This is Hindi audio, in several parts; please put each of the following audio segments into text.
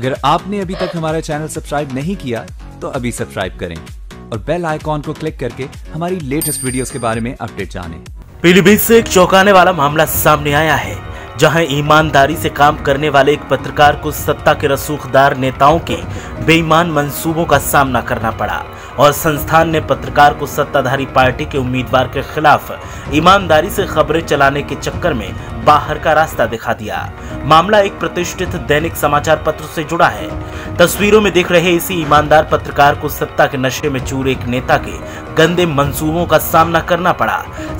अगर आपने अभी तक हमारा चैनल सब्सक्राइब नहीं किया तो अभी सब्सक्राइब करें और बेल आइकॉन को क्लिक करके हमारी लेटेस्ट वीडियोस के बारे में अपडेट जानें। पीलीभीत से एक चौंकाने वाला मामला सामने आया है, जहां ईमानदारी से काम करने वाले एक पत्रकार को सत्ता के रसूखदार नेताओं के बेईमान मंसूबों का सामना करना पड़ा और संस्थान ने पत्रकार को सत्ताधारी पार्टी के उम्मीदवार के खिलाफ ईमानदारी से खबरें चलाने के चक्कर में बाहर का रास्ता दिखा दिया। मामला एक प्रतिष्ठित दैनिक समाचार पत्र से जुड़ा है। तस्वीरों में दिख रहे इसी ईमानदार पत्रकार को सत्ता के नशे में चूर एक नेता के गंदे मंसूबों का सामना करना पड़ा।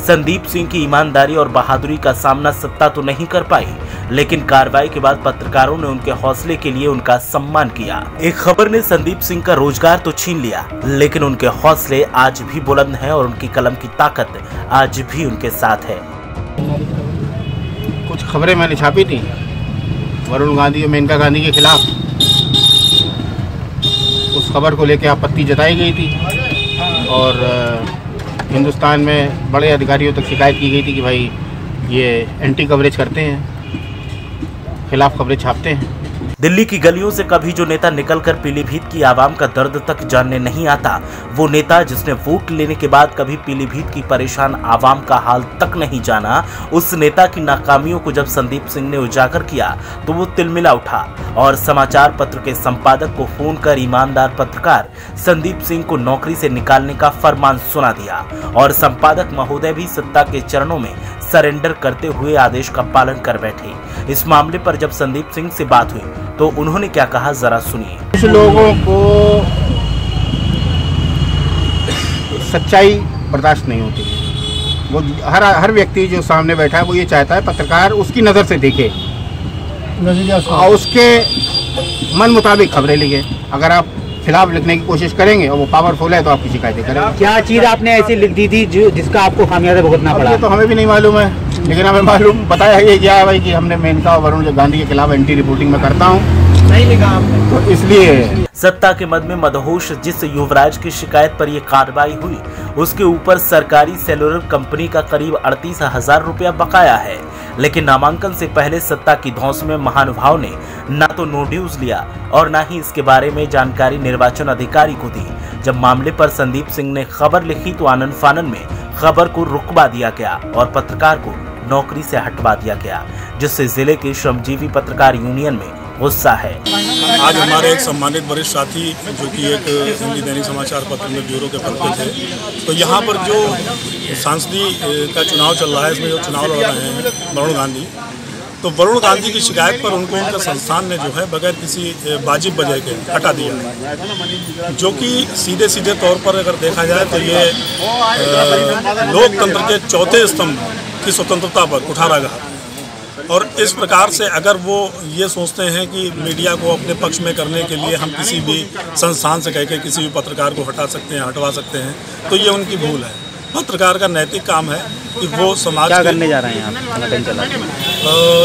संदीप सिंह की ईमानदारी और बहादुरी का सामना सत्ता तो नहीं कर पाई, लेकिन कार्रवाई के बाद पत्रकारों ने उनके हौसले के लिए उनका सम्मान किया। एक खबर ने संदीप सिंह का रोजगार तो छीन लिया, लेकिन उनके हौसले आज भी बुलंद हैं और उनकी कलम की ताकत आज भी उनके साथ है। कुछ खबरें मैंने छापी थी वरुण गांधी और मेनका गांधी के खिलाफ। उस खबर को लेकर आपत्ति जताई गई थी और हिंदुस्तान में बड़े अधिकारियों तक शिकायत की गई थी कि भाई ये एंटी कवरेज करते हैं, खिलाफ खबरें छापते हैं। दिल्ली की गलियों से कभी जो नेता निकलकर पीलीभीत की आवाम का दर्द तक जानने नहीं आता, वो नेता जिसने वोट लेने के बाद कभी पीलीभीत की परेशान आवाम का हाल तक नहीं जाना, उस नेता की नाकामियों को जब संदीप सिंह ने उजागर किया तो वो तिलमिला उठा और समाचार पत्र के संपादक को फोन कर ईमानदार पत्रकार संदीप सिंह को नौकरी से निकालने का फरमान सुना दिया और संपादक महोदय भी सत्ता के चरणों में सरेंडर करते हुए आदेश का पालन कर बैठे। इस मामले पर जब संदीप सिंह से बात हुई तो उन्होंने क्या कहा, जरा सुनिए। कुछ लोगों को सच्चाई बर्दाश्त नहीं होती। वो हर व्यक्ति जो सामने बैठा है वो ये चाहता है पत्रकार उसकी नज़र से देखे और उसके मन मुताबिक खबरें लिखे। अगर आप खिलाफ लिखने की कोशिश करेंगे और वो पावरफुल है तो आपकी शिकायतें करेंगे। क्या चीज़ आपने ऐसी लिख दी थी जिसका आपको खामियाजा भुगतना पड़ा? ये तो हमें भी नहीं मालूम है, लेकिन हमें मालूम बताया ये क्या है भाई कि हमने मेनका और वरुण गांधी के खिलाफ एंटी रिपोर्टिंग में करता हूँ, नहीं लिखा आपने, तो इसलिए। सत्ता के मद में मदहोश जिस युवराज की शिकायत पर यह कार्रवाई हुई, उसके ऊपर सरकारी सेलुलर कंपनी का करीब 38,000 रुपया बकाया है। लेकिन नामांकन से पहले सत्ता की धौंस में महानुभाव ने न तो नो ड्यूज लिया और न ही इसके बारे में जानकारी निर्वाचन अधिकारी को दी। जब मामले पर संदीप सिंह ने खबर लिखी तो आनन फानन में खबर को रुकवा दिया गया और पत्रकार को नौकरी से हटवा दिया गया, जिससे जिले के श्रमजीवी पत्रकार यूनियन में गुस्सा है। आज हमारे एक सम्मानित वरिष्ठ साथी जो कि एक हिंदी दैनिक समाचार पत्र में ब्यूरो के पद पे थे, तो यहाँ पर जो सांसदीय का चुनाव चल रहा है, इसमें जो चुनाव लड़ रहे हैं वरुण गांधी, तो वरुण गांधी की शिकायत पर उनको उनका संस्थान ने जो है बगैर किसी वाजिब वजह के हटा दिया, जो कि सीधे सीधे तौर पर अगर देखा जाए तो ये लोकतंत्र के चौथे स्तंभ की स्वतंत्रता पर कुठाराघात है। और इस प्रकार से अगर वो ये सोचते हैं कि मीडिया को अपने पक्ष में करने के लिए हम किसी भी संस्थान से कहकर किसी भी पत्रकार को हटा सकते हैं, हटवा सकते हैं, तो ये उनकी भूल है। पत्रकार का नैतिक काम है कि वो समाज क्या करने जा रहे हैं आप?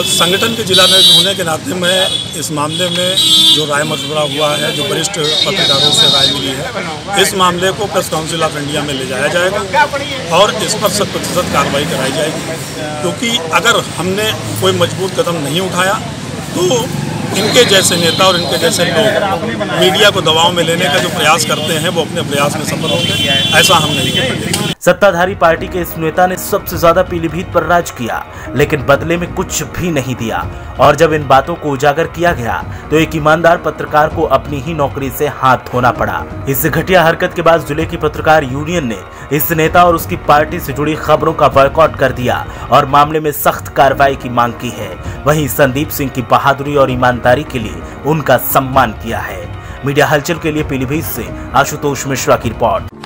संगठन के जिला होने के नाते में इस मामले में जो राय मशवरा हुआ है, जो वरिष्ठ पत्रकारों से राय मिली है, इस मामले को प्रेस काउंसिल ऑफ इंडिया में ले जाया जाएगा और इस पर 100% कार्रवाई कराई जाएगी। क्योंकि अगर हमने कोई मजबूत कदम नहीं उठाया तो इनके जैसे नेता और इनके जैसे लोग मीडिया को दबाव में लेने का जो प्रयास करते हैं वो अपने प्रयास में सफल होंगे। ऐसा हम नहीं करेंगे। सत्ताधारी पार्टी के इस नेता ने सबसे ज्यादा पीलीभीत पर राज किया, लेकिन बदले में कुछ भी नहीं दिया। और जब इन बातों को उजागर किया गया तो एक ईमानदार पत्रकार को अपनी ही नौकरी से हाथ धोना पड़ा। इस घटिया हरकत के बाद जिले की पत्रकार यूनियन ने इस नेता और उसकी पार्टी से जुड़ी खबरों का बॉयकॉट कर दिया और मामले में सख्त कार्रवाई की मांग की है। वहीं संदीप सिंह की बहादुरी और ईमानदारी के लिए उनका सम्मान किया है। मीडिया हलचल के लिए पीलीभीत से आशुतोष मिश्रा की रिपोर्ट।